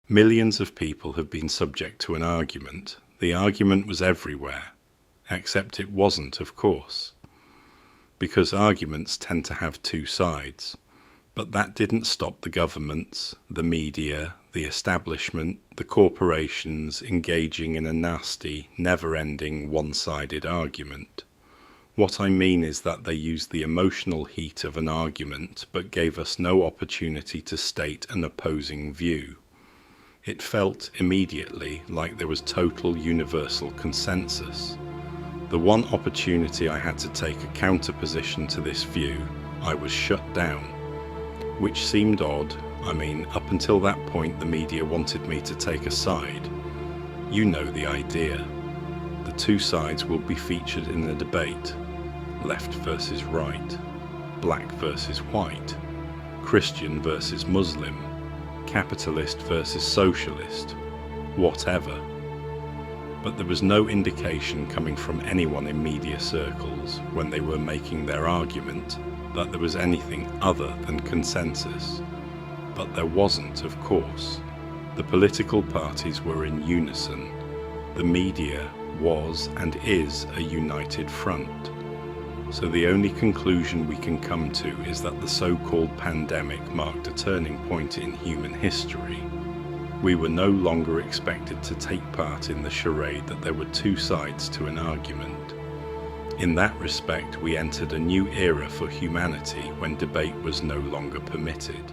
Millions of people have been subject to an argument. The argument was everywhere, except it wasn't, of course, because arguments tend to have two sides. But that didn't stop the governments, the media, the establishment, the corporations engaging in a nasty, never-ending, one-sided argument. What I mean is that they used the emotional heat of an argument but gave us no opportunity to state an opposing view. It felt immediately like there was total universal consensus. The one opportunity I had to take a counter-position to this view, I was shut down, which seemed odd. I mean, up until that point the media wanted me to take a side. You know the idea. The two sides will be featured in the debate. Left versus right, black versus white, Christian versus Muslim, capitalist versus socialist, whatever. But there was no indication coming from anyone in media circles when they were making their argument that there was anything other than consensus. But there wasn't, of course. The political parties were in unison. The media was and is a united front. So the only conclusion we can come to is that the so-called pandemic marked a turning point in human history. We were no longer expected to take part in the charade that there were two sides to an argument. In that respect, we entered a new era for humanity when debate was no longer permitted.